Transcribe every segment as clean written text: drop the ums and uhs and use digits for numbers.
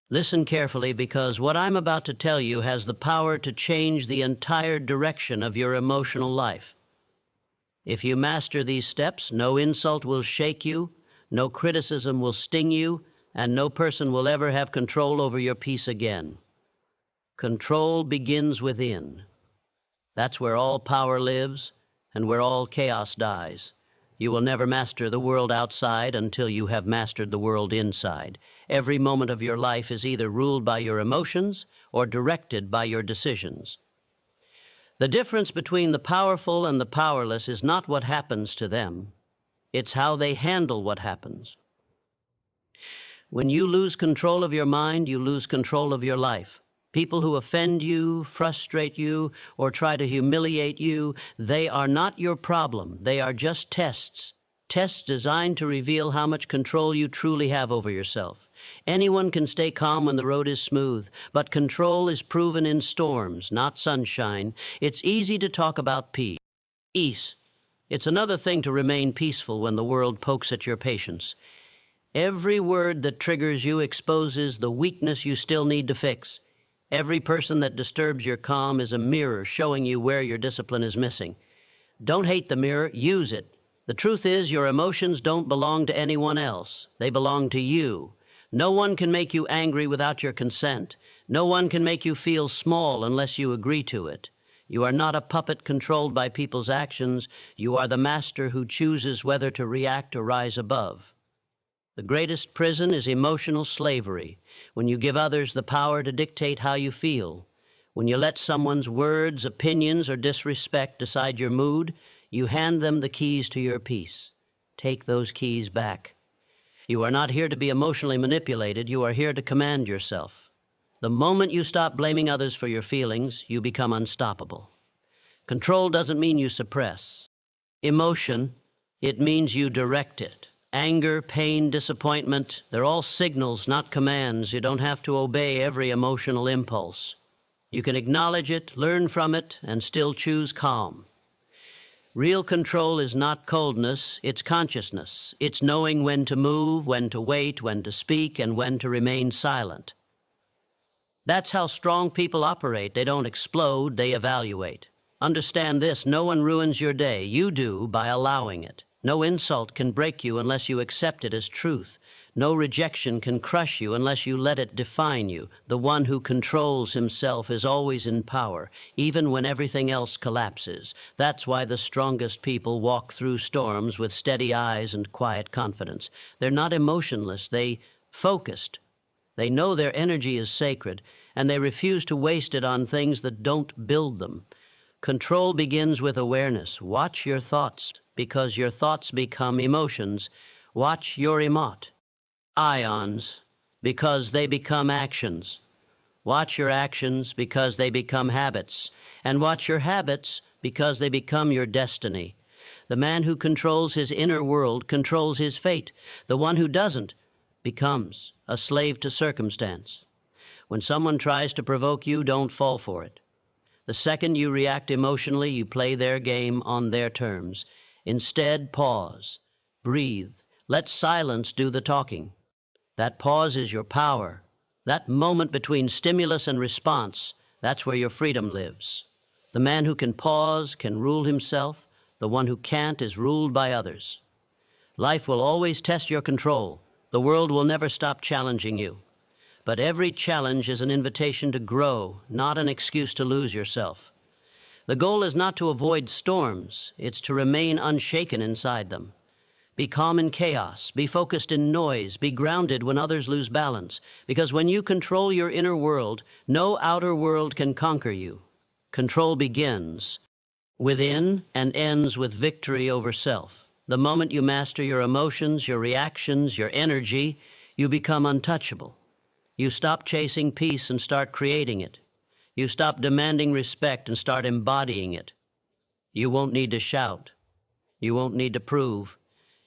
Listen carefully because what I'm about to tell you has the power to change the entire direction of your emotional life. If you master these steps, no insult will shake you, no criticism will sting you, and no person will ever have control over your peace again. Control begins within. That's where all power lives and where all chaos dies. You will never master the world outside until you have mastered the world inside. Every moment of your life is either ruled by your emotions or directed by your decisions. The difference between the powerful and the powerless is not what happens to them. It's how they handle what happens. When you lose control of your mind, you lose control of your life. People who offend you, frustrate you, or try to humiliate you, they are not your problem. They are just tests. Tests designed to reveal how much control you truly have over yourself. Anyone can stay calm when the road is smooth, but control is proven in storms, not sunshine. It's easy to talk about peace. It's another thing to remain peaceful when the world pokes at your patience. Every word that triggers you exposes the weakness you still need to fix. Every person that disturbs your calm is a mirror showing you where your discipline is missing. Don't hate the mirror, use it. The truth is, your emotions don't belong to anyone else. They belong to you. No one can make you angry without your consent. No one can make you feel small unless you agree to it. You are not a puppet controlled by people's actions. You are the master who chooses whether to react or rise above. The greatest prison is emotional slavery, when you give others the power to dictate how you feel. When you let someone's words, opinions, or disrespect decide your mood, you hand them the keys to your peace. Take those keys back. You are not here to be emotionally manipulated. You are here to command yourself. The moment you stop blaming others for your feelings, you become unstoppable. Control doesn't mean you suppress emotion. It means you direct it. Anger, pain, disappointment, they're all signals, not commands. You don't have to obey every emotional impulse. You can acknowledge it, learn from it, and still choose calm. Real control is not coldness, it's consciousness. It's knowing when to move, when to wait, when to speak, and when to remain silent. That's how strong people operate. They don't explode, they evaluate. Understand this, no one ruins your day. You do by allowing it. No insult can break you unless you accept it as truth. No rejection can crush you unless you let it define you. The one who controls himself is always in power, even when everything else collapses. That's why the strongest people walk through storms with steady eyes and quiet confidence. They're not emotionless, they're focused. They know their energy is sacred, and they refuse to waste it on things that don't build them. Control begins with awareness. Watch your thoughts, because your thoughts become emotions. Watch your ions, because they become actions. Watch your actions, because they become habits. And watch your habits, because they become your destiny. The man who controls his inner world controls his fate. The one who doesn't becomes a slave to circumstance. When someone tries to provoke you, don't fall for it. The second you react emotionally, you play their game on their terms. Instead, pause, breathe, let silence do the talking. That pause is your power. That moment between stimulus and response, that's where your freedom lives. The man who can pause can rule himself. The one who can't is ruled by others. Life will always test your control. The world will never stop challenging you. But every challenge is an invitation to grow, not an excuse to lose yourself. The goal is not to avoid storms, it's to remain unshaken inside them. Be calm in chaos, be focused in noise, be grounded when others lose balance, because when you control your inner world, no outer world can conquer you. Control begins within and ends with victory over self. The moment you master your emotions, your reactions, your energy, you become untouchable. You stop chasing peace and start creating it. You stop demanding respect and start embodying it. You won't need to shout. You won't need to prove.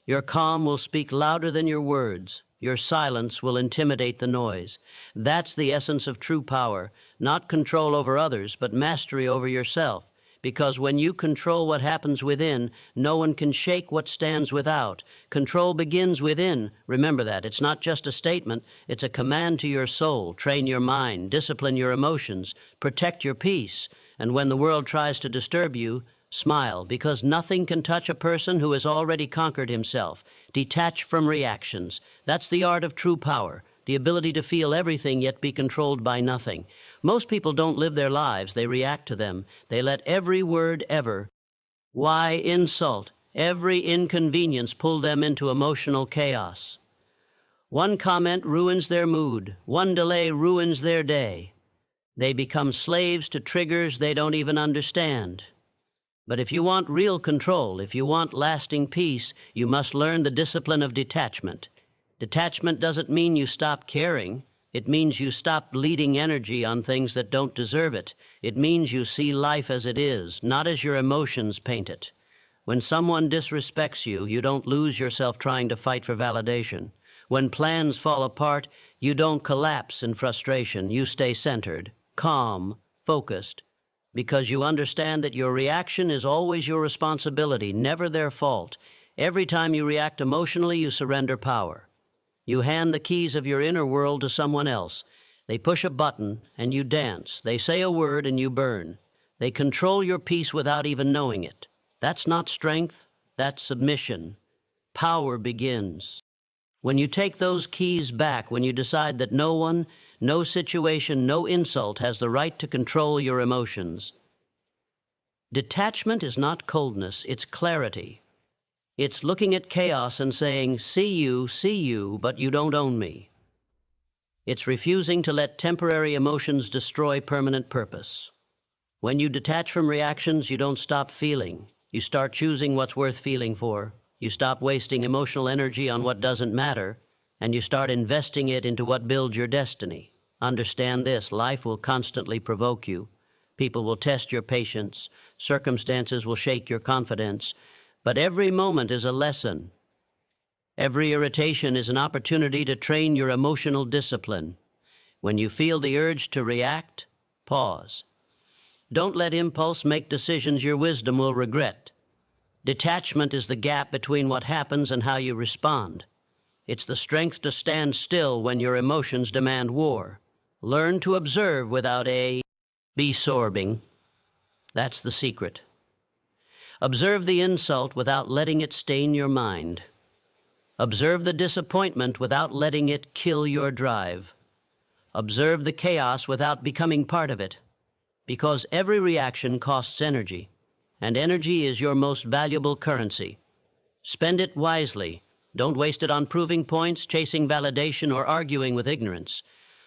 Your calm will speak louder than your words. Your silence will intimidate the noise. That's the essence of true power, not control over others, but mastery over yourself. because when you control what happens within, no one can shake what stands without. Control begins within. Remember that. It's not just a statement. It's a command to your soul. Train your mind, discipline your emotions, protect your peace. And when the world tries to disturb you, smile, because nothing can touch a person who has already conquered himself. Detach from reactions. That's the art of true power, the ability to feel everything yet be controlled by nothing. Most people don't live their lives, they react to them. They let every word ever, why insult, every inconvenience pull them into emotional chaos. One comment ruins their mood. One delay ruins their day. They become slaves to triggers they don't even understand. But if you want real control, if you want lasting peace, you must learn the discipline of detachment. Detachment doesn't mean you stop caring. It means you stop bleeding energy on things that don't deserve it. It means you see life as it is, not as your emotions paint it. When someone disrespects you, you don't lose yourself trying to fight for validation. When plans fall apart, you don't collapse in frustration. You stay centered, calm, focused, because you understand that your reaction is always your responsibility, never their fault. Every time you react emotionally, you surrender power. You hand the keys of your inner world to someone else. They push a button and you dance. They say a word and you burn. They control your peace without even knowing it. That's not strength, that's submission. Power begins. When you take those keys back, when you decide that no one, no situation, no insult has the right to control your emotions. Detachment is not coldness, it's clarity. It's looking at chaos and saying, see you, but you don't own me. It's refusing to let temporary emotions destroy permanent purpose. When you detach from reactions, you don't stop feeling. You start choosing what's worth feeling for. You stop wasting emotional energy on what doesn't matter, and you start investing it into what builds your destiny. Understand this, life will constantly provoke you. People will test your patience. Circumstances will shake your confidence. But every moment is a lesson. Every irritation is an opportunity to train your emotional discipline. When you feel the urge to react, pause. Don't let impulse make decisions your wisdom will regret. Detachment is the gap between what happens and how you respond. It's the strength to stand still when your emotions demand war. Learn to observe without be absorbing. That's the secret. Observe the insult without letting it stain your mind. Observe the disappointment without letting it kill your drive. Observe the chaos without becoming part of it, because every reaction costs energy, and energy is your most valuable currency. Spend it wisely. Don't waste it on proving points, chasing validation, or arguing with ignorance.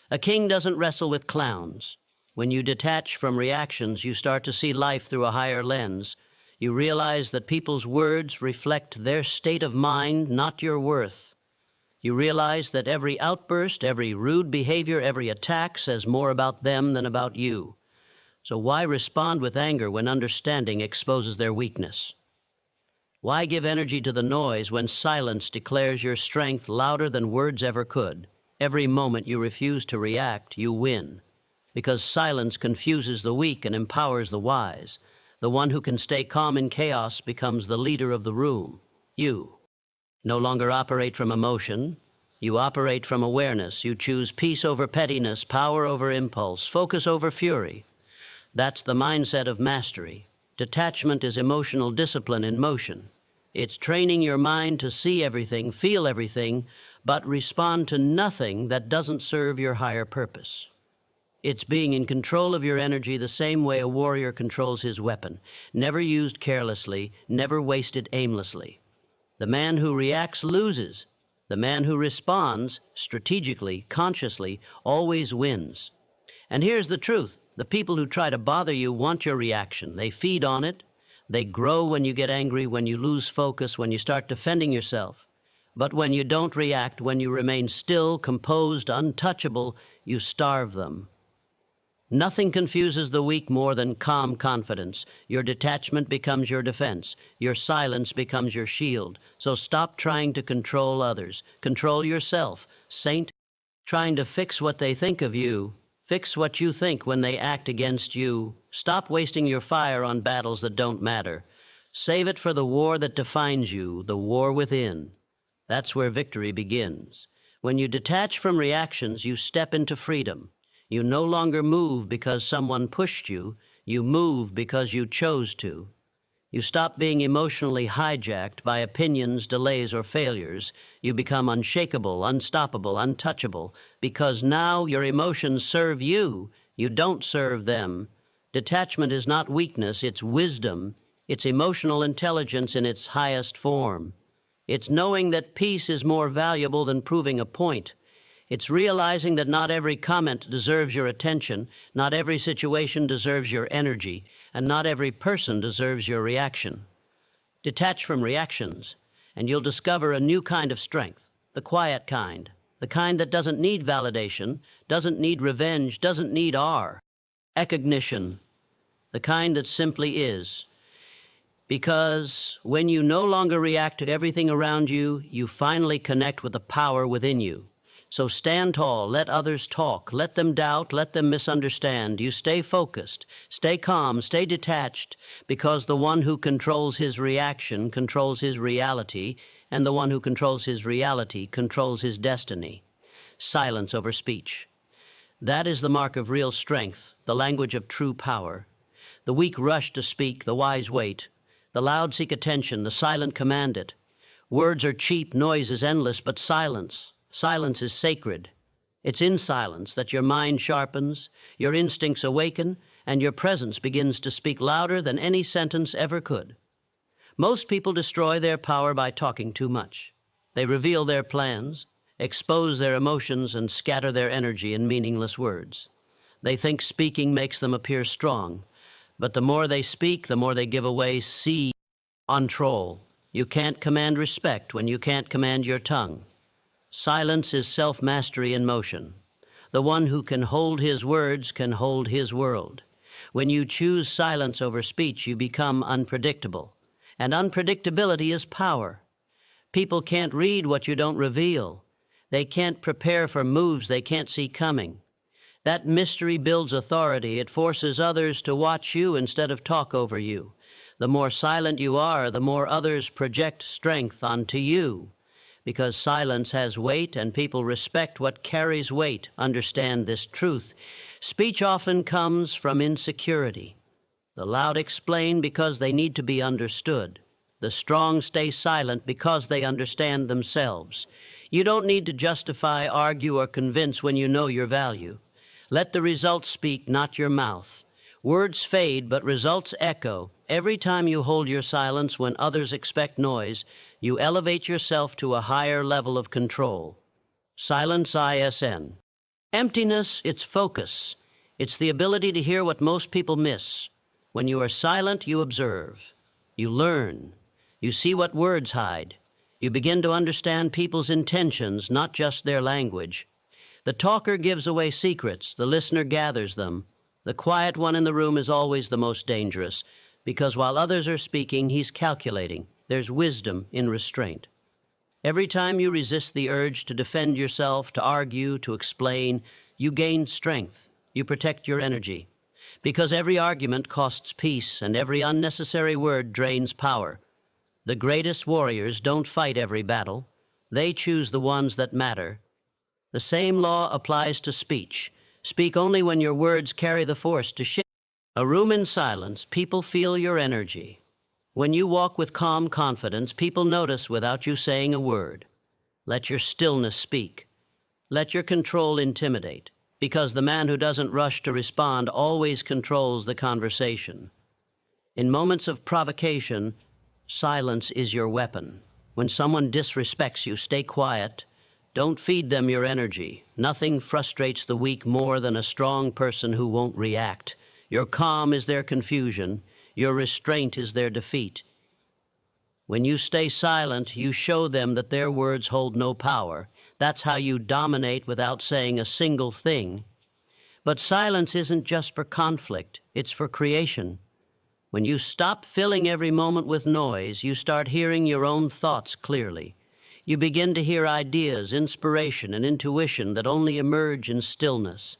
A king doesn't wrestle with clowns. When you detach from reactions, you start to see life through a higher lens. You realize that people's words reflect their state of mind, not your worth. You realize that every outburst, every rude behavior, every attack says more about them than about you. So why respond with anger when understanding exposes their weakness? Why give energy to the noise when silence declares your strength louder than words ever could? Every moment you refuse to react, you win, because silence confuses the weak and empowers the wise. The one who can stay calm in chaos becomes the leader of the room. You no longer operate from emotion. You operate from awareness. You choose peace over pettiness, power over impulse, focus over fury. That's the mindset of mastery. Detachment is emotional discipline in motion. It's training your mind to see everything, feel everything, but respond to nothing that doesn't serve your higher purpose. It's being in control of your energy the same way a warrior controls his weapon, never used carelessly, never wasted aimlessly. The man who reacts loses. The man who responds strategically, consciously, always wins. And here's the truth. The people who try to bother you want your reaction. They feed on it. They grow when you get angry, when you lose focus, when you start defending yourself. But when you don't react, when you remain still, composed, untouchable, you starve them. Nothing confuses the weak more than calm confidence. Your detachment becomes your defense. Your silence becomes your shield. So stop trying to control others. Control yourself. Saint, trying to fix what they think of you. Fix what you think when they act against you. Stop wasting your fire on battles that don't matter. Save it for the war that defines you, the war within. That's where victory begins. When you detach from reactions, you step into freedom. You no longer move because someone pushed you. You move because you chose to. You stop being emotionally hijacked by opinions, delays, or failures. You become unshakable, unstoppable, untouchable, because now your emotions serve you. You don't serve them. Detachment is not weakness, it's wisdom. It's emotional intelligence in its highest form. It's knowing that peace is more valuable than proving a point. It's realizing that not every comment deserves your attention, not every situation deserves your energy, and not every person deserves your reaction. Detach from reactions, and you'll discover a new kind of strength, the quiet kind, the kind that doesn't need validation, doesn't need revenge, doesn't need recognition, the kind that simply is. Because when you no longer react to everything around you, you finally connect with the power within you. So stand tall, let others talk, let them doubt, let them misunderstand. You stay focused, stay calm, stay detached, because the one who controls his reaction controls his reality, and the one who controls his reality controls his destiny. Silence over speech. That is the mark of real strength, the language of true power. The weak rush to speak, the wise wait. The loud seek attention, the silent command it. Words are cheap, noise is endless, but silence is sacred. It's in silence that your mind sharpens, your instincts awaken, and your presence begins to speak louder than any sentence ever could. Most people destroy their power by talking too much. They reveal their plans, expose their emotions, and scatter their energy in meaningless words. They think speaking makes them appear strong, but the more they speak, the more they give away control. You can't command respect when you can't command your tongue. Silence is self-mastery in motion. The one who can hold his words can hold his world. When you choose silence over speech, you become unpredictable. And unpredictability is power. People can't read what you don't reveal. They can't prepare for moves they can't see coming. That mystery builds authority. It forces others to watch you instead of talk over you. The more silent you are, the more others project strength onto you. Because silence has weight, and people respect what carries weight. Understand this truth. Speech often comes from insecurity. The loud explain because they need to be understood. The strong stay silent because they understand themselves. You don't need to justify, argue, or convince when you know your value. Let the results speak, not your mouth. Words fade, but results echo. Every time you hold your silence when others expect noise, you elevate yourself to a higher level of control. Silence ISN. Emptiness, it's focus. It's the ability to hear what most people miss. When you are silent, you observe. You learn. You see what words hide. You begin to understand people's intentions, not just their language. The talker gives away secrets. The listener gathers them. The quiet one in the room is always the most dangerous, because while others are speaking, he's calculating. There's wisdom in restraint. Every time you resist the urge to defend yourself, to argue, to explain, you gain strength. You protect your energy. Because every argument costs peace, and every unnecessary word drains power. The greatest warriors don't fight every battle. They choose the ones that matter. The same law applies to speech. Speak only when your words carry the force to shift. A room in silence, people feel your energy. When you walk with calm confidence, people notice without you saying a word. Let your stillness speak. Let your control intimidate, because the man who doesn't rush to respond always controls the conversation. In moments of provocation, silence is your weapon. When someone disrespects you, stay quiet. Don't feed them your energy. Nothing frustrates the weak more than a strong person who won't react. Your calm is their confusion. Your restraint is their defeat. When you stay silent, you show them that their words hold no power. That's how you dominate without saying a single thing. But silence isn't just for conflict. It's for creation. When you stop filling every moment with noise, you start hearing your own thoughts clearly. You begin to hear ideas, inspiration, and intuition that only emerge in stillness.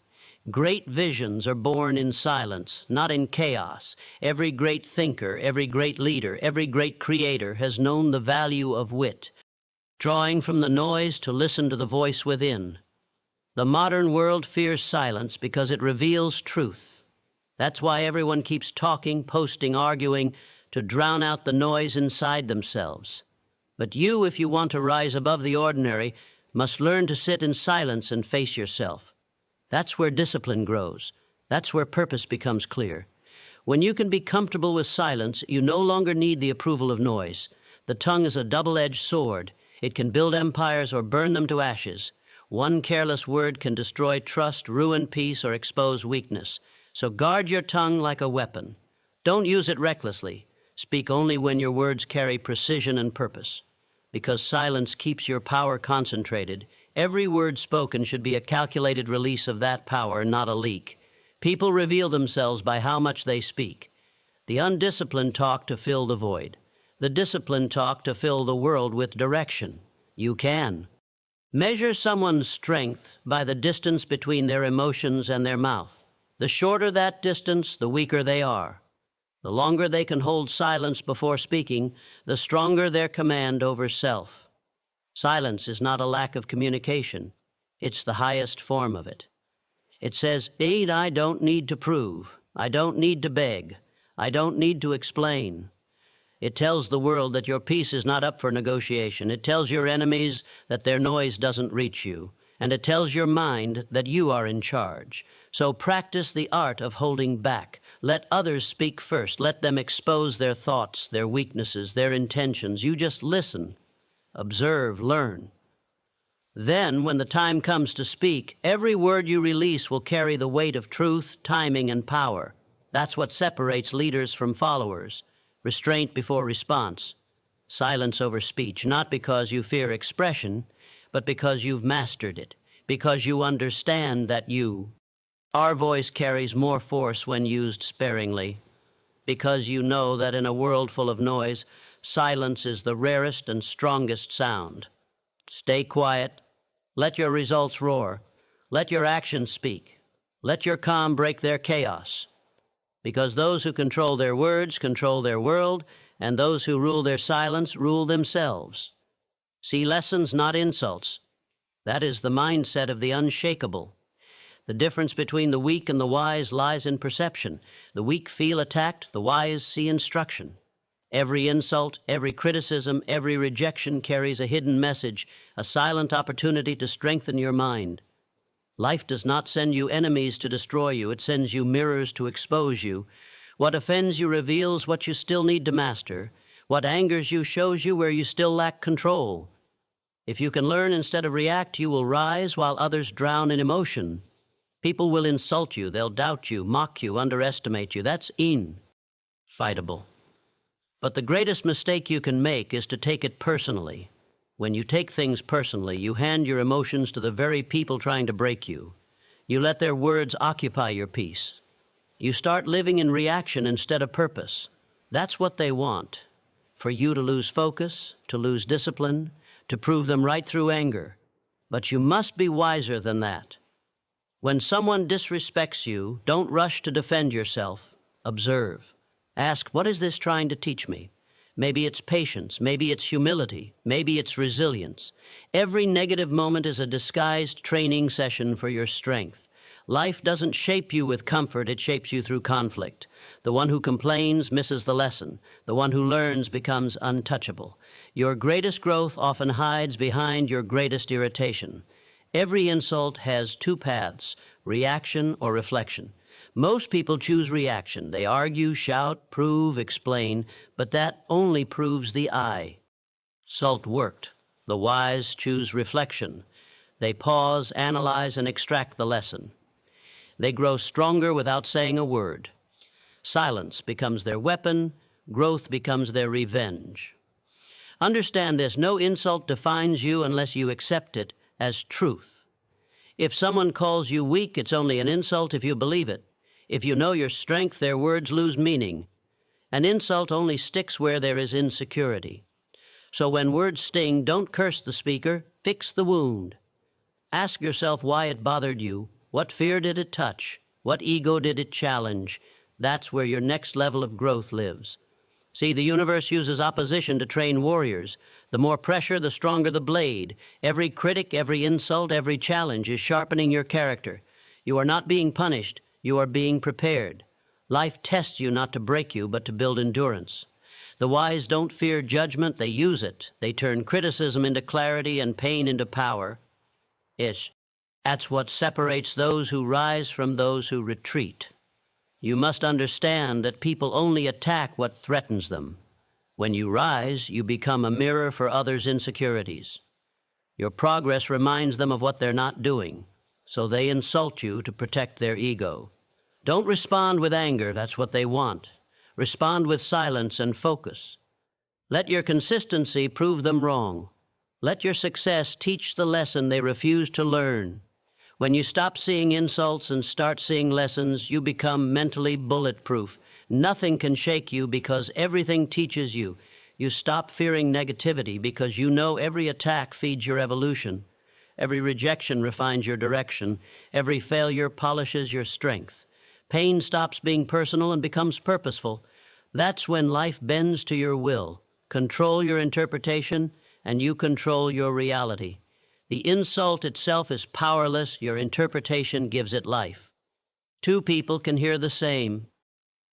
Great visions are born in silence, not in chaos. Every great thinker, every great leader, every great creator has known the value of wit, drawing from the noise to listen to the voice within. The modern world fears silence because it reveals truth. That's why everyone keeps talking, posting, arguing to drown out the noise inside themselves. But you, if you want to rise above the ordinary, must learn to sit in silence and face yourself. That's where discipline grows. That's where purpose becomes clear. When you can be comfortable with silence, you no longer need the approval of noise. The tongue is a double-edged sword. It can build empires or burn them to ashes. One careless word can destroy trust, ruin peace, or expose weakness. So guard your tongue like a weapon. Don't use it recklessly. Speak only when your words carry precision and purpose. Because silence keeps your power concentrated, every word spoken should be a calculated release of that power, not a leak. People reveal themselves by how much they speak. The undisciplined talk to fill the void. The disciplined talk to fill the world with direction. You can. Measure someone's strength by the distance between their emotions and their mouth. The shorter that distance, the weaker they are. The longer they can hold silence before speaking, the stronger their command over self. Silence is not a lack of communication. It's the highest form of it. It says, I don't need to prove. I don't need to beg. I don't need to explain. It tells the world that your peace is not up for negotiation. It tells your enemies that their noise doesn't reach you. And it tells your mind that you are in charge. So practice the art of holding back. Let others speak first. Let them expose their thoughts, their weaknesses, their intentions. You just listen, observe, learn. Then, when the time comes to speak, every word you release will carry the weight of truth, timing, and power. That's what separates leaders from followers. Restraint before response. Silence over speech, not because you fear expression, but because you've mastered it, because you understand that our voice carries more force when used sparingly, because you know that in a world full of noise, silence is the rarest and strongest sound. Stay quiet. Let your results roar. Let your actions speak. Let your calm break their chaos. Because those who control their words control their world, and those who rule their silence rule themselves. See lessons, not insults. That is the mindset of the unshakable. The difference between the weak and the wise lies in perception. The weak feel attacked, the wise see instruction. Every insult, every criticism, every rejection carries a hidden message, a silent opportunity to strengthen your mind. Life does not send you enemies to destroy you. It sends you mirrors to expose you. What offends you reveals what you still need to master. What angers you shows you where you still lack control. If you can learn instead of react, you will rise while others drown in emotion. People will insult you, they'll doubt you, mock you, underestimate you. That's fightable. But the greatest mistake you can make is to take it personally. When you take things personally, you hand your emotions to the very people trying to break you. You let their words occupy your peace. You start living in reaction instead of purpose. That's what they want, for you to lose focus, to lose discipline, to prove them right through anger. But you must be wiser than that. When someone disrespects you, don't rush to defend yourself. Observe. Ask, what is this trying to teach me? Maybe it's patience, maybe it's humility, maybe it's resilience. Every negative moment is a disguised training session for your strength. Life doesn't shape you with comfort, it shapes you through conflict. The one who complains misses the lesson. The one who learns becomes untouchable. Your greatest growth often hides behind your greatest irritation. Every insult has two paths, reaction or reflection. Most people choose reaction. They argue, shout, prove, explain, but that only proves the I. Salt worked. The wise choose reflection. They pause, analyze, and extract the lesson. They grow stronger without saying a word. Silence becomes their weapon. Growth becomes their revenge. Understand this, no insult defines you unless you accept it as truth. If someone calls you weak, it's only an insult if you believe it. If you know your strength, their words lose meaning. An insult only sticks where there is insecurity. So when words sting, don't curse the speaker, fix the wound. Ask yourself why it bothered you. What fear did it touch? What ego did it challenge? That's where your next level of growth lives. See, the universe uses opposition to train warriors. The more pressure, the stronger the blade. Every critic, every insult, every challenge is sharpening your character. You are not being punished. You are being prepared. Life tests you not to break you, but to build endurance. The wise don't fear judgment, they use it. They turn criticism into clarity and pain into power. That's what separates those who rise from those who retreat. You must understand that people only attack what threatens them. When you rise, you become a mirror for others' insecurities. Your progress reminds them of what they're not doing, so they insult you to protect their ego. Don't respond with anger, that's what they want. Respond with silence and focus. Let your consistency prove them wrong. Let your success teach the lesson they refuse to learn. When you stop seeing insults and start seeing lessons, you become mentally bulletproof. Nothing can shake you because everything teaches you. You stop fearing negativity because you know every attack feeds your evolution. Every rejection refines your direction. Every failure polishes your strength. Pain stops being personal and becomes purposeful. That's when life bends to your will. Control your interpretation, and you control your reality. The insult itself is powerless. Your interpretation gives it life. Two people can hear the same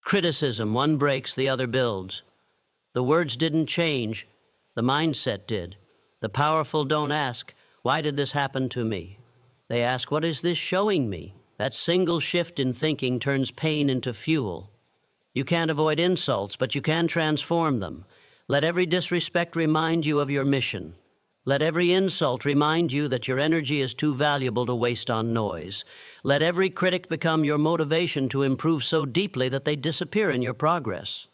criticism. One breaks, the other builds. The words didn't change. The mindset did. The powerful don't ask, why did this happen to me? They ask, what is this showing me? That single shift in thinking turns pain into fuel. You can't avoid insults, but you can transform them. Let every disrespect remind you of your mission. Let every insult remind you that your energy is too valuable to waste on noise. Let every critic become your motivation to improve so deeply that they disappear in your progress.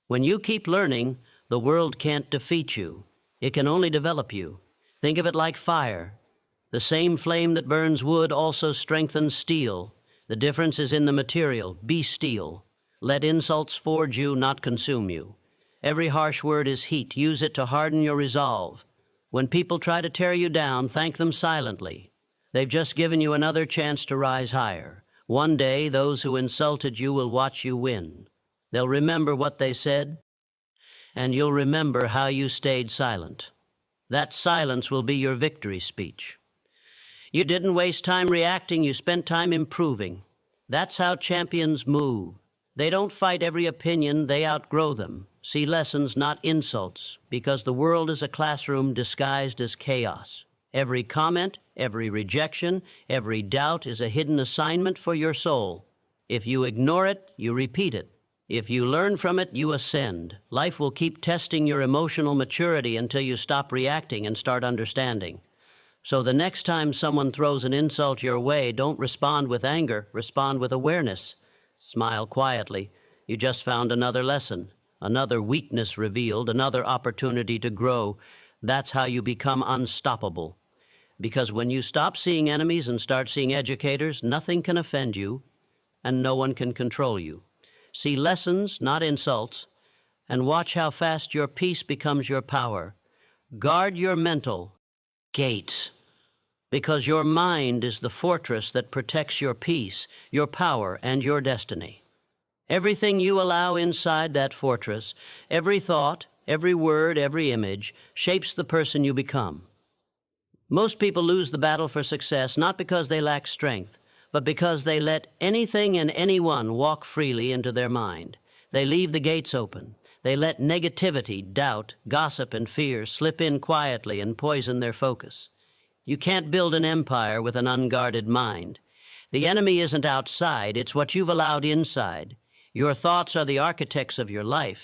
When you keep learning, the world can't defeat you. It can only develop you. Think of it like fire. The same flame that burns wood also strengthens steel. The difference is in the material. Be steel. Let insults forge you, not consume you. Every harsh word is heat. Use it to harden your resolve. When people try to tear you down, thank them silently. They've just given you another chance to rise higher. One day, those who insulted you will watch you win. They'll remember what they said, and you'll remember how you stayed silent. That silence will be your victory speech. You didn't waste time reacting, you spent time improving. That's how champions move. They don't fight every opinion, they outgrow them. See lessons, not insults, because the world is a classroom disguised as chaos. Every comment, every rejection, every doubt is a hidden assignment for your soul. If you ignore it, you repeat it. If you learn from it, you ascend. Life will keep testing your emotional maturity until you stop reacting and start understanding. So the next time someone throws an insult your way, don't respond with anger, respond with awareness. Smile quietly. You just found another lesson, another weakness revealed, another opportunity to grow. That's how you become unstoppable. Because when you stop seeing enemies and start seeing educators, nothing can offend you, and no one can control you. See lessons, not insults, and watch how fast your peace becomes your power. Guard your mental gates, because your mind is the fortress that protects your peace, your power, and your destiny. Everything you allow inside that fortress, every thought, every word, every image, shapes the person you become. Most people lose the battle for success not because they lack strength, but because they let anything and anyone walk freely into their mind. They leave the gates open. They let negativity, doubt, gossip, and fear slip in quietly and poison their focus. You can't build an empire with an unguarded mind. The enemy isn't outside, it's what you've allowed inside. Your thoughts are the architects of your life.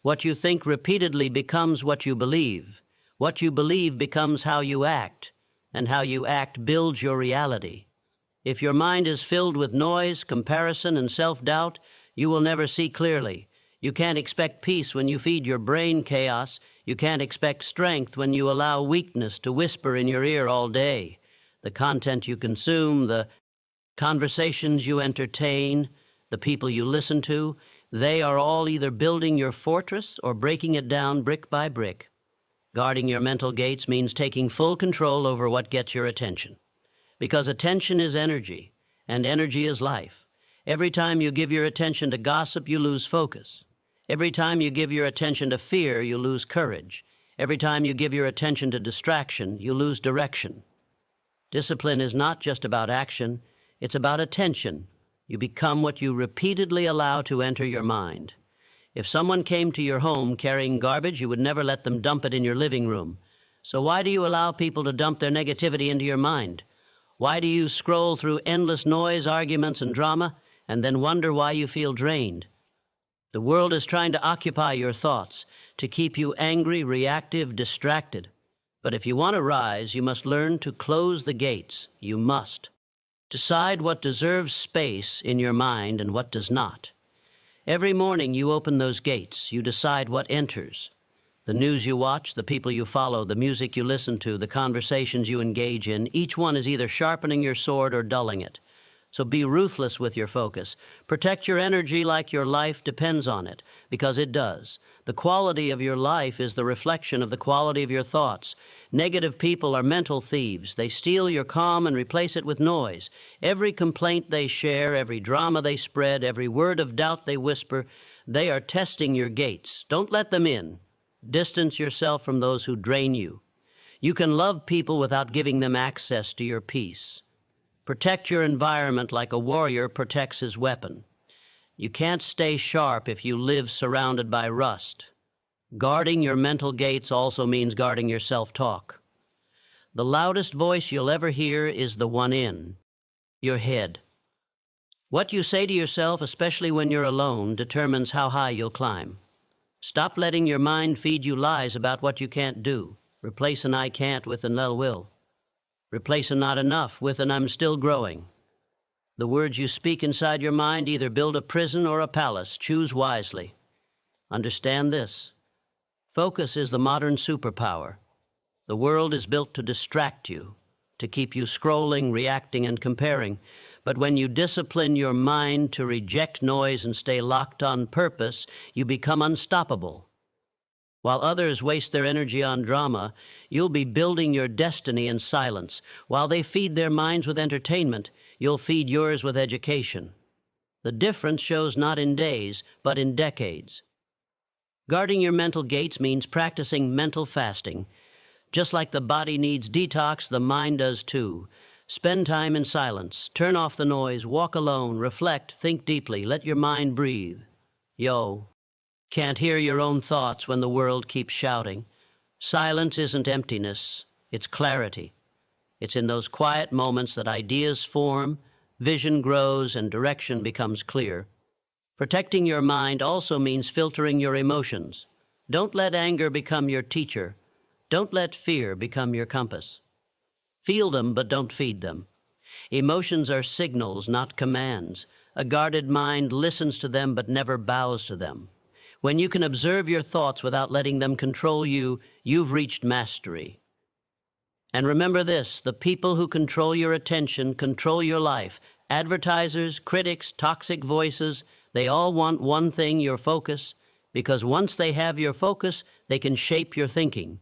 What you think repeatedly becomes what you believe. What you believe becomes how you act, and how you act builds your reality. If your mind is filled with noise, comparison, and self-doubt, you will never see clearly. You can't expect peace when you feed your brain chaos. You can't expect strength when you allow weakness to whisper in your ear all day. The content you consume, the conversations you entertain, the people you listen to, they are all either building your fortress or breaking it down brick by brick. Guarding your mental gates means taking full control over what gets your attention. Because attention is energy, and energy is life. Every time you give your attention to gossip, you lose focus. Every time you give your attention to fear, you lose courage. Every time you give your attention to distraction, you lose direction. Discipline is not just about action, it's about attention. You become what you repeatedly allow to enter your mind. If someone came to your home carrying garbage, you would never let them dump it in your living room. So why do you allow people to dump their negativity into your mind? Why do you scroll through endless noise, arguments, and drama, and then wonder why you feel drained? The world is trying to occupy your thoughts, to keep you angry, reactive, distracted. But if you want to rise, you must learn to close the gates. You must. Decide what deserves space in your mind and what does not. Every morning you open those gates. You decide what enters. The news you watch, the people you follow, the music you listen to, the conversations you engage in, each one is either sharpening your sword or dulling it. So be ruthless with your focus. Protect your energy like your life depends on it, because it does. The quality of your life is the reflection of the quality of your thoughts. Negative people are mental thieves. They steal your calm and replace it with noise. Every complaint they share, every drama they spread, every word of doubt they whisper, they are testing your gates. Don't let them in. Distance yourself from those who drain you. You can love people without giving them access to your peace. Protect your environment like a warrior protects his weapon. You can't stay sharp if you live surrounded by rust. Guarding your mental gates also means guarding your self-talk. The loudest voice you'll ever hear is the one in your head. What you say to yourself, especially when you're alone, determines how high you'll climb. Stop letting your mind feed you lies about what you can't do. Replace an I can't with an I will. Replace a not enough with an I'm still growing. The words you speak inside your mind either build a prison or a palace. Choose wisely. Understand this. Focus is the modern superpower. The world is built to distract you, to keep you scrolling, reacting, and comparing. But when you discipline your mind to reject noise and stay locked on purpose, you become unstoppable. While others waste their energy on drama, you'll be building your destiny in silence. While they feed their minds with entertainment, you'll feed yours with education. The difference shows not in days, but in decades. Guarding your mental gates means practicing mental fasting. Just like the body needs detox, the mind does too. Spend time in silence. Turn off the noise. Walk alone. Reflect. Think deeply. Let your mind breathe. Can't hear your own thoughts when the world keeps shouting. Silence isn't emptiness. It's clarity. It's in those quiet moments that ideas form, vision grows, and direction becomes clear. Protecting your mind also means filtering your emotions. Don't let anger become your teacher. Don't let fear become your compass. Feel them, but don't feed them. Emotions are signals, not commands. A guarded mind listens to them, but never bows to them. When you can observe your thoughts without letting them control you, you've reached mastery. And remember this, the people who control your attention control your life. Advertisers, critics, toxic voices, they all want one thing, your focus, because once they have your focus, they can shape your thinking.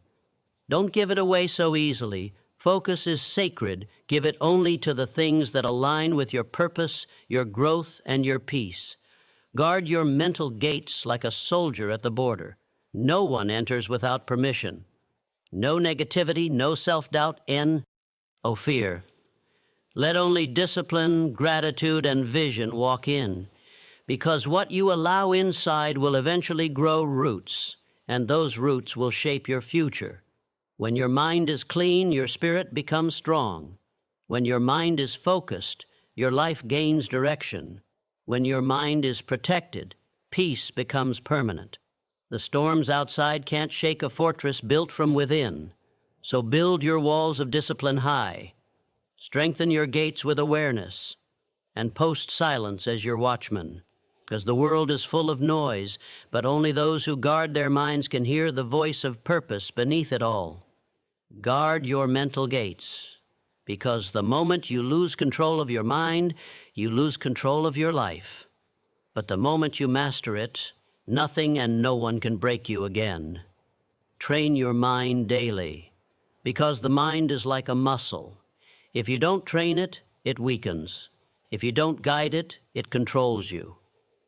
Don't give it away so easily. Focus is sacred. Give it only to the things that align with your purpose, your growth, and your peace. Guard your mental gates like a soldier at the border. No one enters without permission. No negativity, no self-doubt, fear. Let only discipline, gratitude, and vision walk in, because what you allow inside will eventually grow roots, and those roots will shape your future. When your mind is clean, your spirit becomes strong. When your mind is focused, your life gains direction. When your mind is protected, peace becomes permanent. The storms outside can't shake a fortress built from within. So build your walls of discipline high. Strengthen your gates with awareness, and post silence as your watchman, because the world is full of noise, but only those who guard their minds can hear the voice of purpose beneath it all. Guard your mental gates, because the moment you lose control of your mind, you lose control of your life. But the moment you master it, nothing and no one can break you again. Train your mind daily, because the mind is like a muscle. If you don't train it, it weakens. If you don't guide it, it controls you.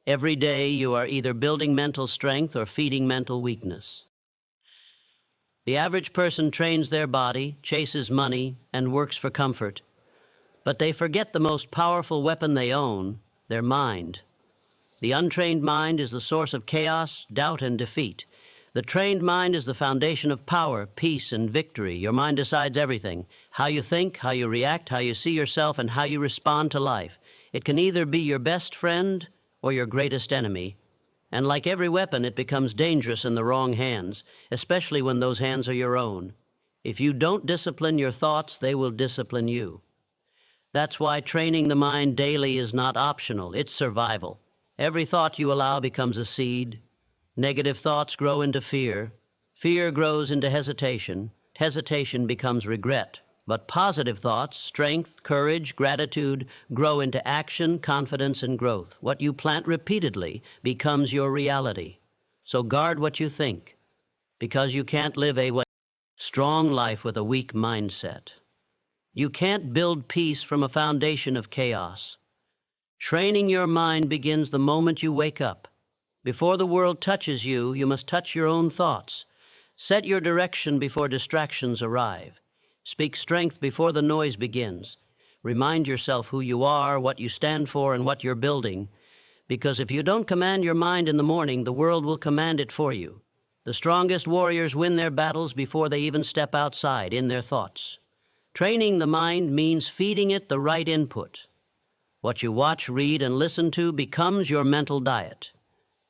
Every day you are either building mental strength or feeding mental weakness. The average person trains their body, chases money, and works for comfort. But they forget the most powerful weapon they own, their mind. The untrained mind is the source of chaos, doubt, and defeat. The trained mind is the foundation of power, peace, and victory. Your mind decides everything: how you think, how you react, how you see yourself, and how you respond to life. It can either be your best friend or your greatest enemy. And like every weapon, it becomes dangerous in the wrong hands, especially when those hands are your own. If you don't discipline your thoughts, they will discipline you. That's why training the mind daily is not optional, it's survival. Every thought you allow becomes a seed. Negative thoughts grow into fear. Fear grows into hesitation. Hesitation becomes regret. But positive thoughts, strength, courage, gratitude, grow into action, confidence, and growth. What you plant repeatedly becomes your reality. So guard what you think, because you can't live a strong life with a weak mindset. You can't build peace from a foundation of chaos. Training your mind begins the moment you wake up. Before the world touches you, you must touch your own thoughts. Set your direction before distractions arrive. Speak strength before the noise begins. Remind yourself who you are, what you stand for, and what you're building. Because if you don't command your mind in the morning, the world will command it for you. The strongest warriors win their battles before they even step outside, in their thoughts. Training the mind means feeding it the right input. What you watch, read, and listen to becomes your mental diet.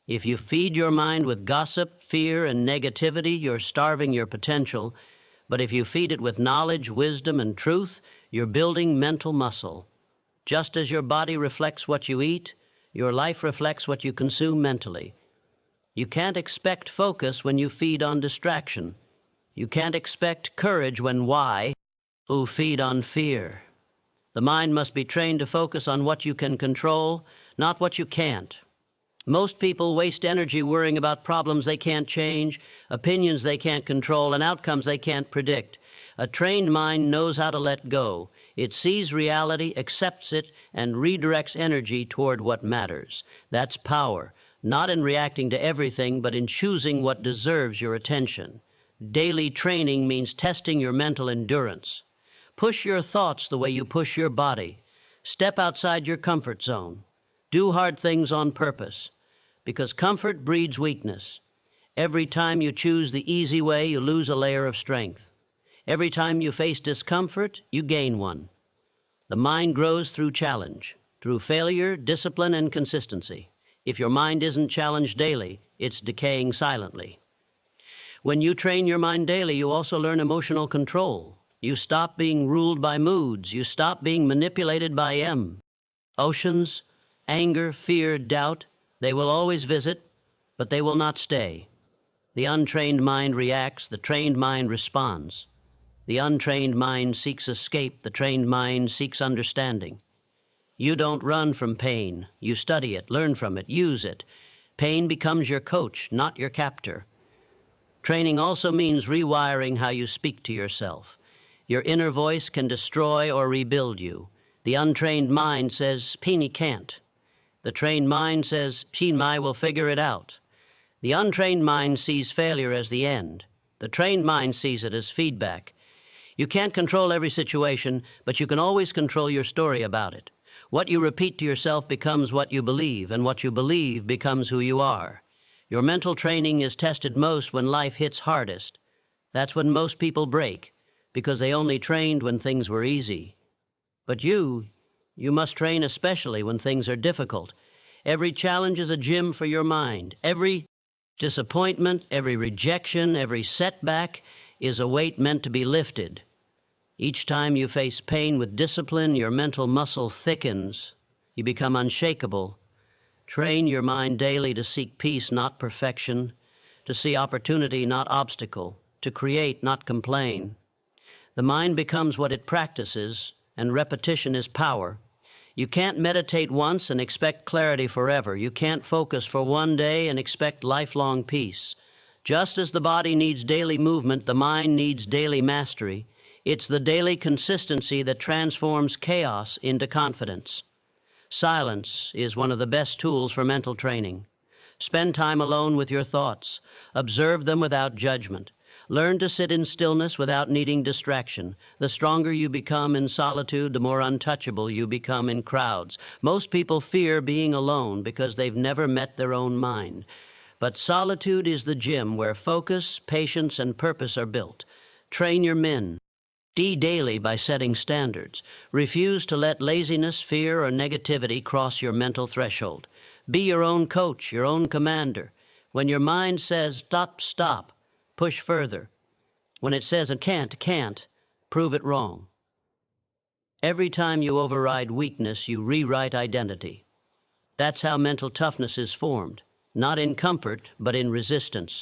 If you feed your mind with gossip, fear, and negativity, you're starving your potential. But if you feed it with knowledge, wisdom, and truth, you're building mental muscle. Just as your body reflects what you eat, your life reflects what you consume mentally. You can't expect focus when you feed on distraction. You can't expect courage when who feed on fear. The mind must be trained to focus on what you can control, not what you can't. Most people waste energy worrying about problems they can't change, opinions they can't control, and outcomes they can't predict. A trained mind knows how to let go. It sees reality, accepts it, and redirects energy toward what matters. That's power, not in reacting to everything, but in choosing what deserves your attention. Daily training means testing your mental endurance. Push your thoughts the way you push your body. Step outside your comfort zone. Do hard things on purpose, because comfort breeds weakness. Every time you choose the easy way, you lose a layer of strength. Every time you face discomfort, you gain one. The mind grows through challenge, through failure, discipline, and consistency. If your mind isn't challenged daily, it's decaying silently. When you train your mind daily, you also learn emotional control. You stop being ruled by moods. You stop being manipulated by emotions, anger, fear, doubt. They will always visit, but they will not stay. The untrained mind reacts. The trained mind responds. The untrained mind seeks escape. The trained mind seeks understanding. You don't run from pain. You study it, learn from it, use it. Pain becomes your coach, not your captor. Training also means rewiring how you speak to yourself. Your inner voice can destroy or rebuild you. The untrained mind says, "Peeny can't." The trained mind says, "Peenmai will figure it out." The untrained mind sees failure as the end. The trained mind sees it as feedback. You can't control every situation, but you can always control your story about it. What you repeat to yourself becomes what you believe, and what you believe becomes who you are. Your mental training is tested most when life hits hardest. That's when most people break, because they only trained when things were easy. But you must train especially when things are difficult. Every challenge is a gym for your mind. Every disappointment, every rejection, every setback is a weight meant to be lifted. Each time you face pain with discipline, your mental muscle thickens. You become unshakable. Train your mind daily to seek peace, not perfection, to see opportunity, not obstacle, to create, not complain. The mind becomes what it practices, and repetition is power. You can't meditate once and expect clarity forever. You can't focus for one day and expect lifelong peace. Just as the body needs daily movement, the mind needs daily mastery. It's the daily consistency that transforms chaos into confidence. Silence is one of the best tools for mental training. Spend time alone with your thoughts. Observe them without judgment. Learn to sit in stillness without needing distraction. The stronger you become in solitude, the more untouchable you become in crowds. Most people fear being alone because they've never met their own mind. But solitude is the gym where focus, patience, and purpose are built. Train your men. Be daily by setting standards. Refuse to let laziness, fear, or negativity cross your mental threshold. Be your own coach, your own commander. When your mind says, stop, stop, push further. When it says, it can't, prove it wrong. Every time you override weakness, you rewrite identity. That's how mental toughness is formed, not in comfort, but in resistance.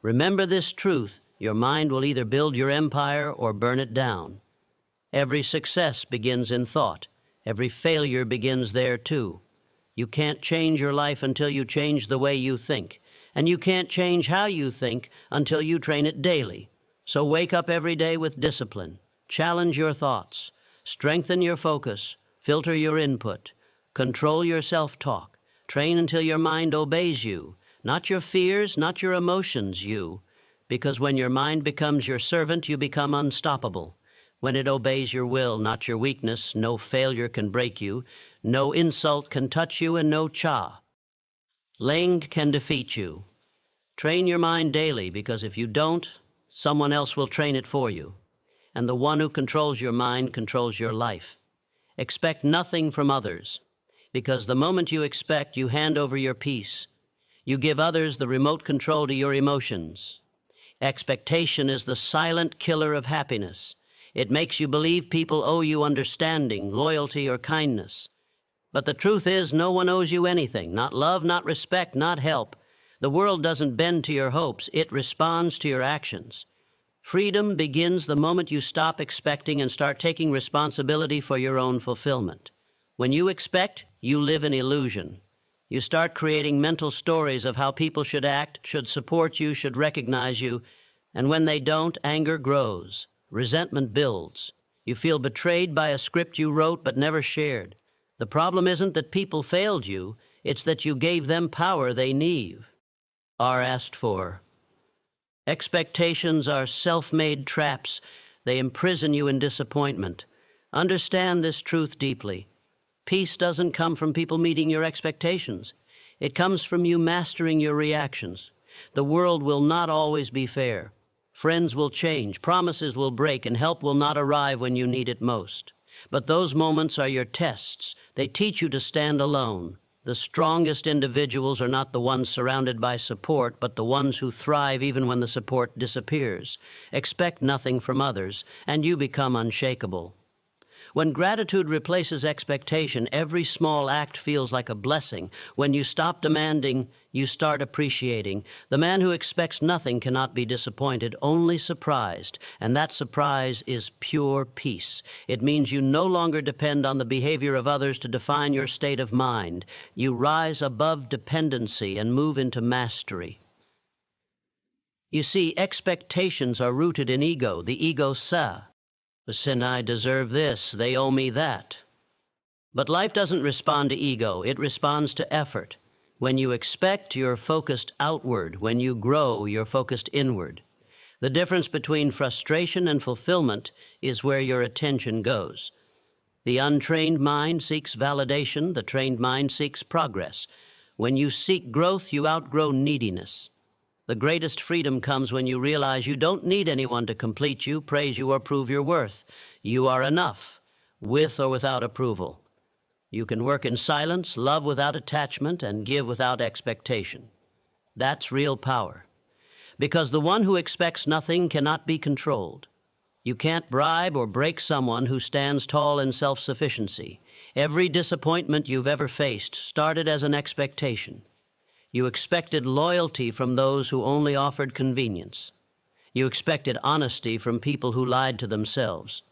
Remember this truth: your mind will either build your empire or burn it down. Every success begins in thought. Every failure begins there too. You can't change your life until you change the way you think. And you can't change how you think until you train it daily. So wake up every day with discipline. Challenge your thoughts. Strengthen your focus. Filter your input. Control your self-talk. Train until your mind obeys you. Not your fears, not your emotions, you. Because when your mind becomes your servant, you become unstoppable. When it obeys your will, not your weakness, no failure can break you. No insult can touch you, and no ling can defeat you. Train your mind daily, because if you don't, someone else will train it for you. And the one who controls your mind controls your life. Expect nothing from others, because the moment you expect, you hand over your peace. You give others the remote control to your emotions. Expectation is the silent killer of happiness. It makes you believe people owe you understanding, loyalty, or kindness. But the truth is, no one owes you anything, not love, not respect, not help. The world doesn't bend to your hopes, it responds to your actions. Freedom begins the moment you stop expecting and start taking responsibility for your own fulfillment. When you expect, you live in illusion. You start creating mental stories of how people should act, should support you, should recognize you, and when they don't, anger grows, resentment builds. You feel betrayed by a script you wrote but never shared. The problem isn't that people failed you, it's that you gave them power they need, are asked for. Expectations are self-made traps. They imprison you in disappointment. Understand this truth deeply. Peace doesn't come from people meeting your expectations. It comes from you mastering your reactions. The world will not always be fair. Friends will change, promises will break, and help will not arrive when you need it most. But those moments are your tests. They teach you to stand alone. The strongest individuals are not the ones surrounded by support, but the ones who thrive even when the support disappears. Expect nothing from others, and you become unshakable. When gratitude replaces expectation, every small act feels like a blessing. When you stop demanding, you start appreciating. The man who expects nothing cannot be disappointed, only surprised. And that surprise is pure peace. It means you no longer depend on the behavior of others to define your state of mind. You rise above dependency and move into mastery. You see, expectations are rooted in ego, the ego sa. Sin, I deserve this, they owe me that. But life doesn't respond to ego, it responds to effort. When you expect, you're focused outward. When you grow, you're focused inward. The difference between frustration and fulfillment is where your attention goes. The untrained mind seeks validation, the trained mind seeks progress. When you seek growth, you outgrow neediness. The greatest freedom comes when you realize you don't need anyone to complete you, praise you, or prove your worth. You are enough, with or without approval. You can work in silence, love without attachment, and give without expectation. That's real power. Because the one who expects nothing cannot be controlled. You can't bribe or break someone who stands tall in self-sufficiency. Every disappointment you've ever faced started as an expectation. You expected loyalty from those who only offered convenience. You expected honesty from people who lied to themselves.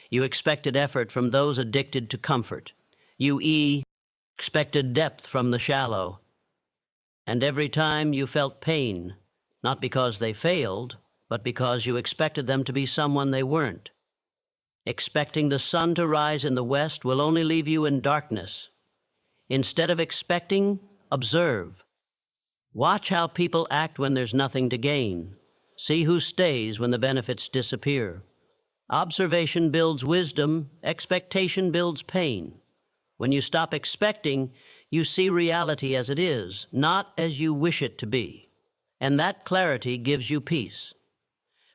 You expected effort from those addicted to comfort. You expected depth from the shallow. And every time you felt pain, not because they failed, but because you expected them to be someone they weren't. Expecting the sun to rise in the west will only leave you in darkness. Instead of expecting, observe. Watch how people act when there's nothing to gain. See who stays when the benefits disappear. Observation builds wisdom, expectation builds pain. When you stop expecting, you see reality as it is, not as you wish it to be. And that clarity gives you peace.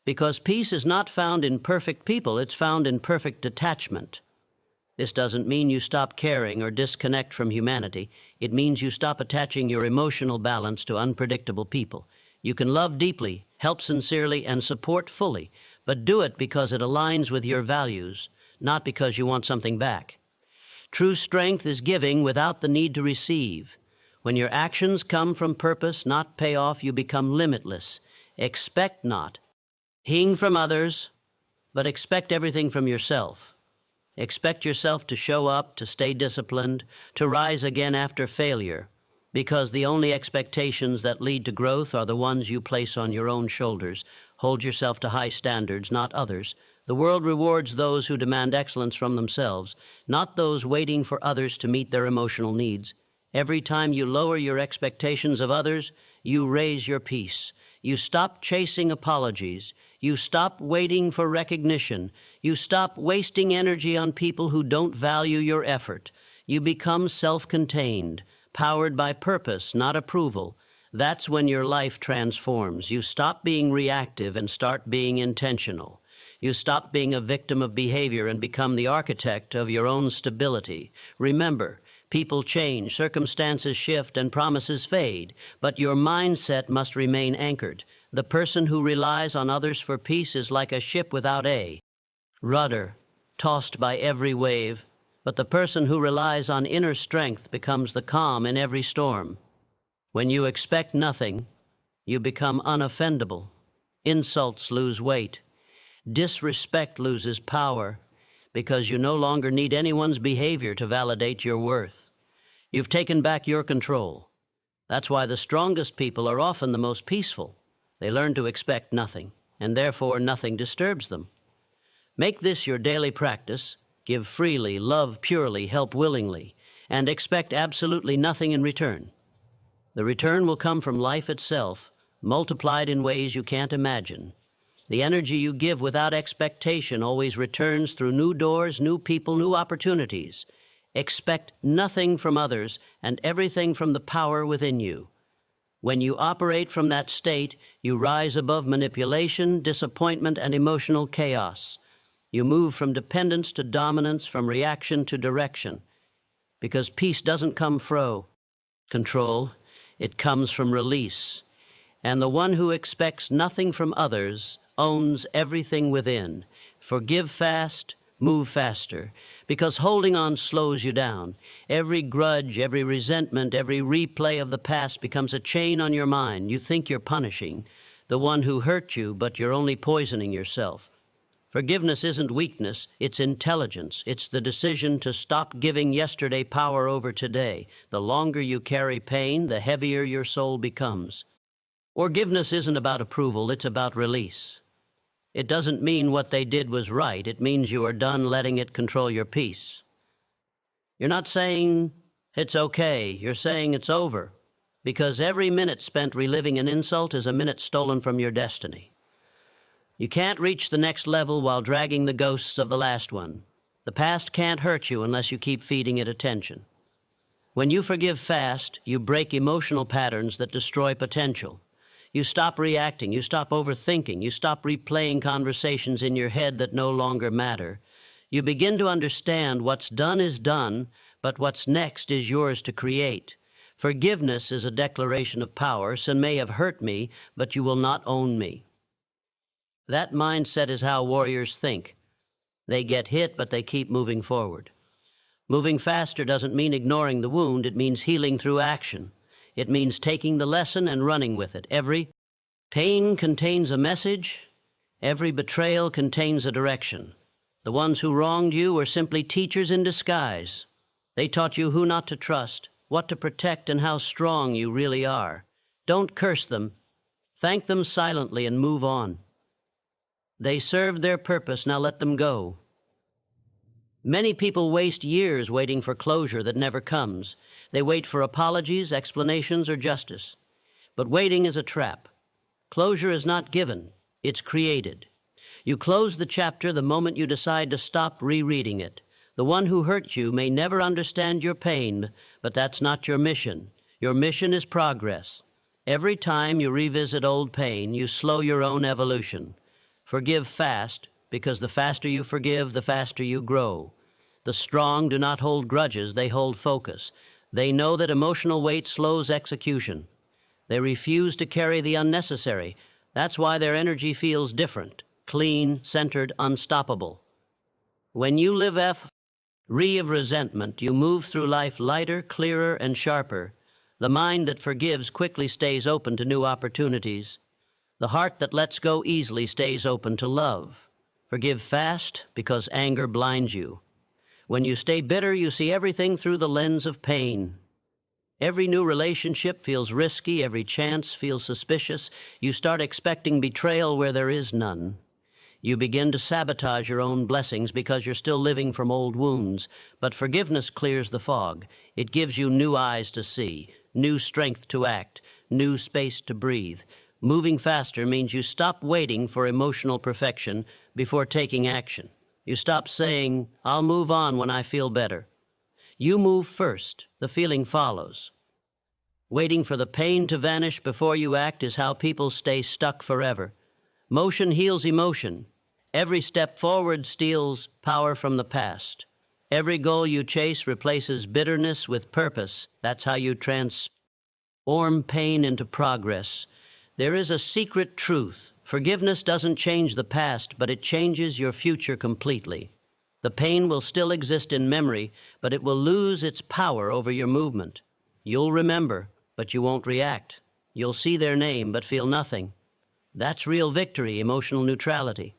Because peace is not found in perfect people, it's found in perfect detachment. This doesn't mean you stop caring or disconnect from humanity. It means you stop attaching your emotional balance to unpredictable people. You can love deeply, help sincerely, and support fully, but do it because it aligns with your values, not because you want something back. True strength is giving without the need to receive. When your actions come from purpose, not payoff, you become limitless. Expect not anything from others, but expect everything from yourself. Expect yourself to show up, to stay disciplined, to rise again after failure, because the only expectations that lead to growth are the ones you place on your own shoulders. Hold yourself to high standards, not others. The world rewards those who demand excellence from themselves, not those waiting for others to meet their emotional needs. Every time you lower your expectations of others, you raise your peace. You stop chasing apologies. You stop waiting for recognition. You stop wasting energy on people who don't value your effort. You become self-contained, powered by purpose, not approval. That's when your life transforms. You stop being reactive and start being intentional. You stop being a victim of behavior and become the architect of your own stability. Remember, people change, circumstances shift, and promises fade, but your mindset must remain anchored. The person who relies on others for peace is like a ship without a rudder, tossed by every wave, but the person who relies on inner strength becomes the calm in every storm. When you expect nothing, you become unoffendable. Insults lose weight. Disrespect loses power, because you no longer need anyone's behavior to validate your worth. You've taken back your control. That's why the strongest people are often the most peaceful. They learn to expect nothing, and therefore nothing disturbs them. Make this your daily practice. Give freely, love purely, help willingly, and expect absolutely nothing in return. The return will come from life itself, multiplied in ways you can't imagine. The energy you give without expectation always returns through new doors, new people, new opportunities. Expect nothing from others and everything from the power within you. When you operate from that state, you rise above manipulation, disappointment, and emotional chaos. You move from dependence to dominance, from reaction to direction. Because peace doesn't come from control, it comes from release. And the one who expects nothing from others owns everything within. Forgive fast, move faster, because holding on slows you down. Every grudge, every resentment, every replay of the past becomes a chain on your mind. You think you're punishing the one who hurt you, but you're only poisoning yourself. Forgiveness isn't weakness, it's intelligence. It's the decision to stop giving yesterday power over today. The longer you carry pain, the heavier your soul becomes. Forgiveness isn't about approval, it's about release. It doesn't mean what they did was right. It means you are done letting it control your peace. You're not saying it's okay. You're saying it's over. Because every minute spent reliving an insult is a minute stolen from your destiny. You can't reach the next level while dragging the ghosts of the last one. The past can't hurt you unless you keep feeding it attention. When you forgive fast, you break emotional patterns that destroy potential. You stop reacting, you stop overthinking, you stop replaying conversations in your head that no longer matter. You begin to understand what's done is done, but what's next is yours to create. Forgiveness is a declaration of power. Sin may have hurt me, but you will not own me. That mindset is how warriors think. They get hit, but they keep moving forward. Moving faster doesn't mean ignoring the wound. It means healing through action. It means taking the lesson and running with it. Every pain contains a message. Every betrayal contains a direction. The ones who wronged you were simply teachers in disguise. They taught you who not to trust, what to protect, and how strong you really are. Don't curse them. Thank them silently and move on. They served their purpose, now let them go. Many people waste years waiting for closure that never comes. They wait for apologies, explanations, or justice. But waiting is a trap. Closure is not given, it's created. You close the chapter the moment you decide to stop rereading it. The one who hurt you may never understand your pain, but that's not your mission. Your mission is progress. Every time you revisit old pain, you slow your own evolution. Forgive fast, because the faster you forgive, the faster you grow. The strong do not hold grudges, they hold focus. They know that emotional weight slows execution. They refuse to carry the unnecessary. That's why their energy feels different, clean, centered, unstoppable. When you live free of resentment, you move through life lighter, clearer, and sharper. The mind that forgives quickly stays open to new opportunities. The heart that lets go easily stays open to love. Forgive fast, because anger blinds you. When you stay bitter, you see everything through the lens of pain. Every new relationship feels risky, every chance feels suspicious. You start expecting betrayal where there is none. You begin to sabotage your own blessings because you're still living from old wounds. But forgiveness clears the fog. It gives you new eyes to see, new strength to act, new space to breathe. Moving faster means you stop waiting for emotional perfection before taking action. You stop saying, "I'll move on when I feel better." You move first, the feeling follows. Waiting for the pain to vanish before you act is how people stay stuck forever. Motion heals emotion. Every step forward steals power from the past. Every goal you chase replaces bitterness with purpose. That's how you transform pain into progress. There is a secret truth. Forgiveness doesn't change the past, but it changes your future completely. The pain will still exist in memory, but it will lose its power over your movement. You'll remember, but you won't react. You'll see their name, but feel nothing. That's real victory, emotional neutrality.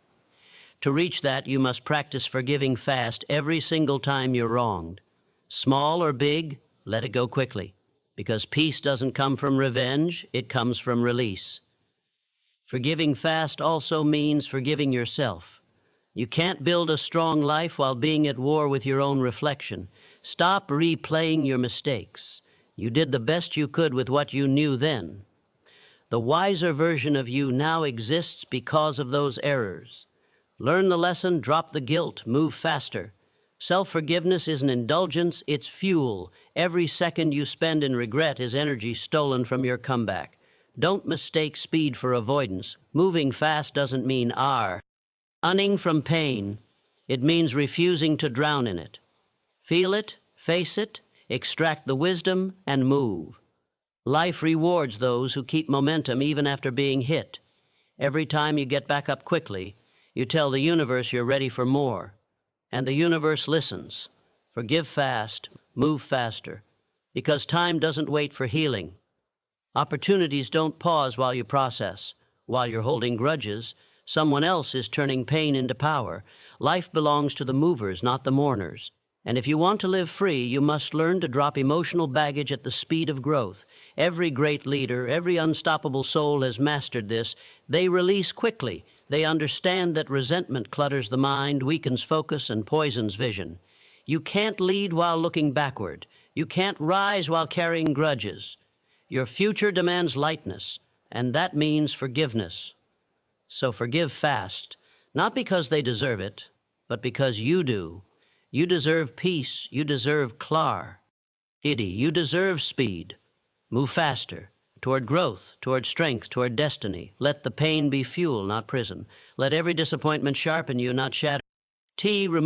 To reach that, you must practice forgiving fast every single time you're wronged. Small or big, let it go quickly, because peace doesn't come from revenge, it comes from release. Forgiving fast also means forgiving yourself. You can't build a strong life while being at war with your own reflection. Stop replaying your mistakes. You did the best you could with what you knew then. The wiser version of you now exists because of those errors. Learn the lesson, drop the guilt, move faster. Self-forgiveness isn't indulgence, it's fuel. Every second you spend in regret is energy stolen from your comeback. Don't mistake speed for avoidance. Moving fast doesn't mean running from pain. It means refusing to drown in it. Feel it, face it, extract the wisdom, and move. Life rewards those who keep momentum even after being hit. Every time you get back up quickly, you tell the universe you're ready for more. And the universe listens. Forgive fast, move faster, because time doesn't wait for healing. Opportunities don't pause while you process. While you're holding grudges, someone else is turning pain into power. Life belongs to the movers, not the mourners. And if you want to live free, you must learn to drop emotional baggage at the speed of growth. Every great leader, every unstoppable soul has mastered this. They release quickly. They understand that resentment clutters the mind, weakens focus, and poisons vision. You can't lead while looking backward. You can't rise while carrying grudges. Your future demands lightness, and that means forgiveness. So forgive fast, not because they deserve it, but because you do. You deserve peace. You deserve clarity. You deserve speed. Move faster, toward growth, toward strength, toward destiny. Let the pain be fuel, not prison. Let every disappointment sharpen you, not shatter. Remove